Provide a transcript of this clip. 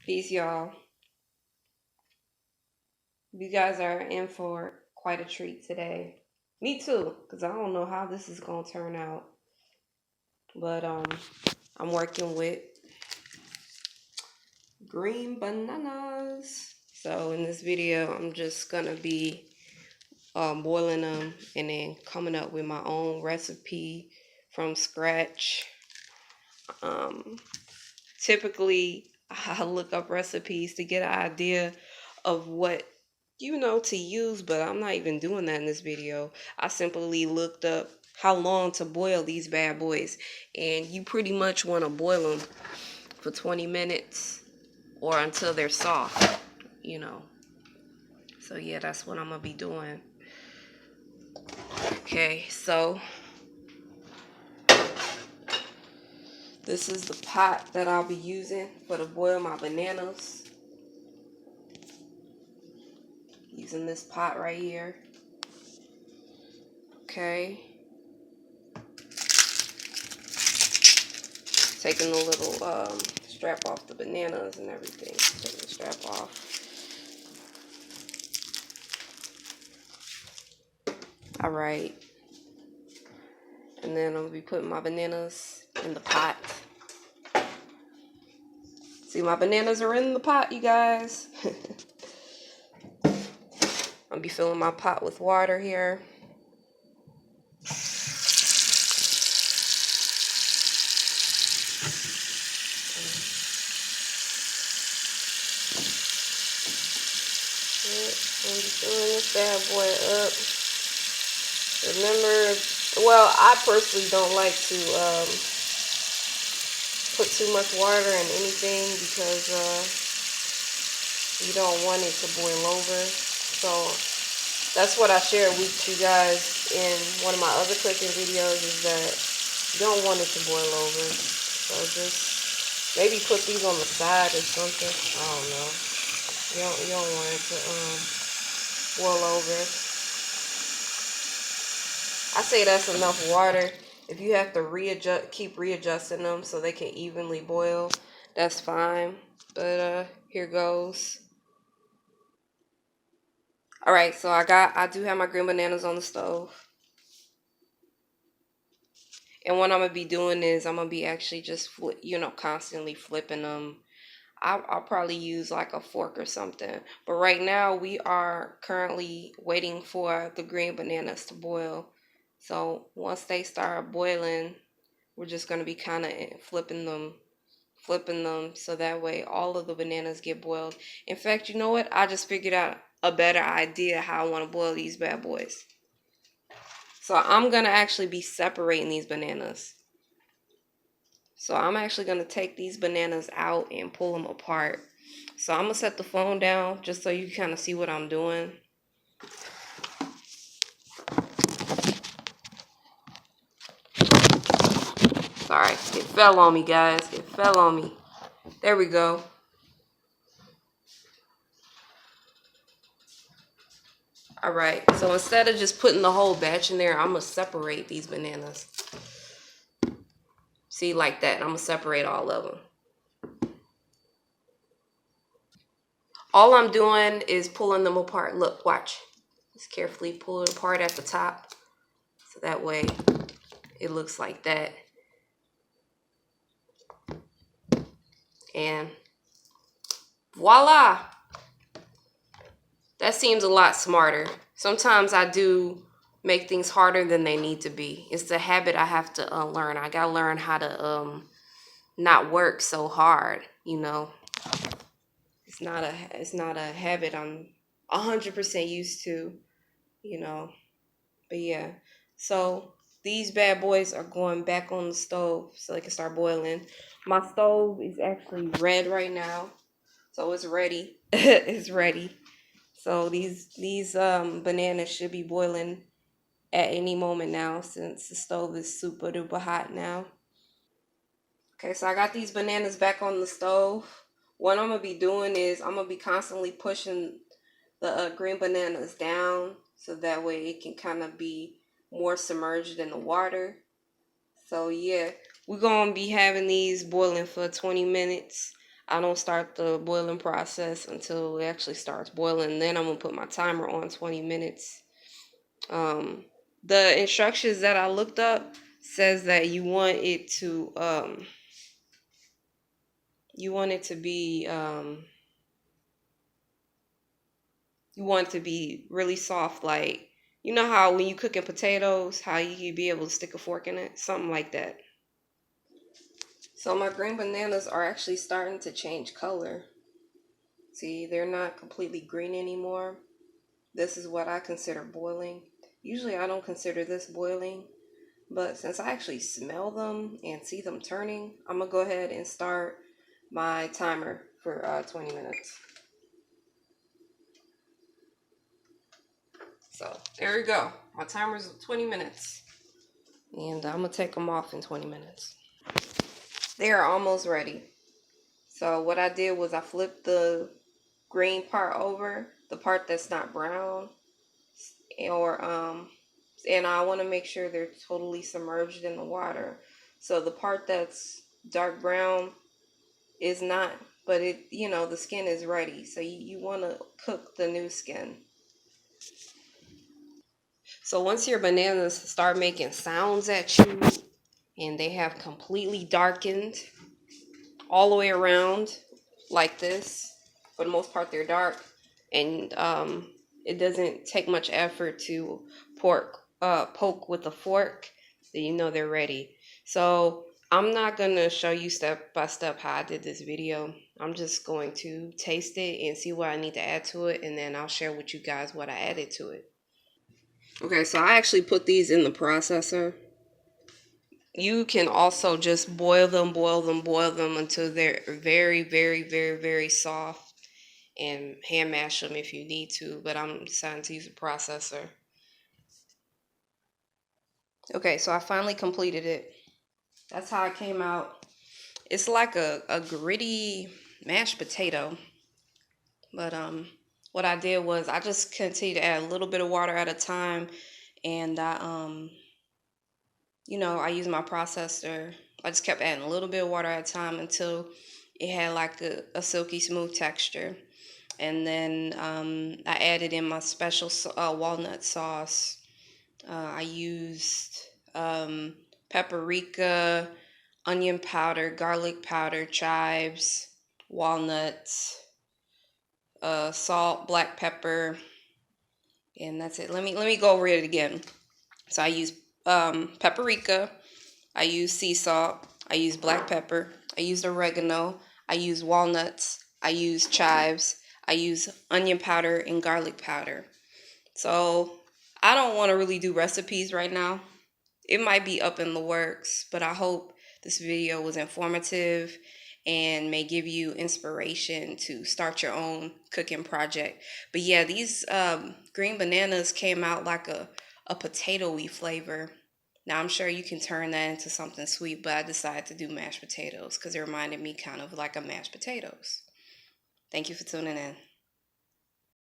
Peace, y'all. You guys are in for quite a treat today. Me too, because I don't know how this is gonna turn out. But I'm working with green bananas. So in this video, I'm just gonna be boiling them and then coming up with my own recipe from scratch. Um, Typically, I look up recipes to get an idea of what to use, but I'm not even doing that in this video. I simply looked up how long to boil these bad boys, and you pretty much want to boil them for 20 minutes or until they're soft. So yeah, that's what I'm gonna be doing. Okay, so this is the pot that I'll be using for to boil my bananas. Using this pot right here. Okay. Taking the little strap off the bananas and everything. Taking the strap off. Alright. And then I'm going to be putting my bananas in the pot. See, my bananas are in the pot, you guys. I'll be filling my pot with water here. I'm just filling this bad boy up. Remember, well, I personally don't like to put too much water in anything because you don't want it to boil over. So that's what I shared with you guys in one of my other cooking videos, is that you don't want it to boil over. So just maybe put these on the side or something. I don't know. You don't want it to boil over. I say that's enough water. If you have to keep readjusting them so they can evenly boil, that's fine. But here goes. All right, so I do have my green bananas on the stove. And what I'm going to be doing is I'm going to be actually just, constantly flipping them. I'll probably use like a fork or something. But right now we are currently waiting for the green bananas to boil. So once they start boiling, we're just going to be kind of flipping them so that way all of the bananas get boiled. In fact, you know what? I just figured out a better idea how I want to boil these bad boys. So I'm going to actually be separating these bananas. So I'm actually going to take these bananas out and pull them apart. So I'm going to set the phone down just so you kind of see what I'm doing. Sorry, it fell on me, guys. It fell on me. There we go. Alright, so instead of just putting the whole batch in there, I'm going to separate these bananas. See, like that. I'm going to separate all of them. All I'm doing is pulling them apart. Look, watch. Just carefully pull it apart at the top. So that way it looks like that. And voila! That seems a lot smarter. Sometimes I do make things harder than they need to be. It's the habit I have to unlearn. I gotta learn how to not work so hard. It's not a habit I'm 100% used to. But yeah. So these bad boys are going back on the stove so they can start boiling. My stove is actually red right now, so it's ready. It's ready. So these bananas should be boiling at any moment now, since the stove is super duper hot now. Okay, so I got these bananas back on the stove. What I'm gonna be doing is I'm gonna be constantly pushing the green bananas down so that way it can kind of be more submerged in the water. So yeah, we're gonna be having these boiling for 20 minutes. I don't start the boiling process until it actually starts boiling. Then I'm gonna put my timer on 20 minutes. Um, the instructions that I looked up says that you want it to be you want it to be really soft, like you know how when you cooking potatoes, how you be able to stick a fork in it, something like that. So my green bananas are actually starting to change color. See, they're not completely green anymore. This is what I consider boiling. Usually I don't consider this boiling, but since I actually smell them and see them turning, I'm gonna go ahead and start my timer for 20 minutes. So there you go. My timer's 20 minutes. And I'm gonna take them off in 20 minutes. They are almost ready. So what I did was I flipped the green part over, the part that's not brown, or and I want to make sure they're totally submerged in the water. So the part that's dark brown is not, but it, the skin is ready. So you want to cook the new skin. So once your bananas start making sounds at you and they have completely darkened all the way around like this, for the most part they're dark, and it doesn't take much effort to poke with a fork, then you know they're ready. So I'm not gonna show you step by step how I did this video. I'm just going to taste it and see what I need to add to it, and then I'll share with you guys what I added to it. Okay, so I actually put these in the processor. You can also just boil them until they're very, very, very, very soft, and hand mash them if you need to, but I'm deciding to use a processor. Okay, so I finally completed it. That's how it came out. It's like a gritty mashed potato, but what I did was I just continued to add a little bit of water at a time, and I used my processor. I just kept adding a little bit of water at a time until it had like a silky smooth texture. And then I added in my special walnut sauce. I used paprika, onion powder, garlic powder, chives, walnuts, salt, black pepper, and that's it. Let me go over it again. So I use paprika, I use sea salt, I use black pepper, I use oregano, I use walnuts, I use chives, I use onion powder and garlic powder. So I don't want to really do recipes right now. It might be up in the works, but I hope this video was informative and may give you inspiration to start your own cooking project. But yeah, these green bananas came out like a potatoey flavor. Now I'm sure you can turn that into something sweet, but I decided to do mashed potatoes because it reminded me kind of like a mashed potatoes. Thank you for tuning in.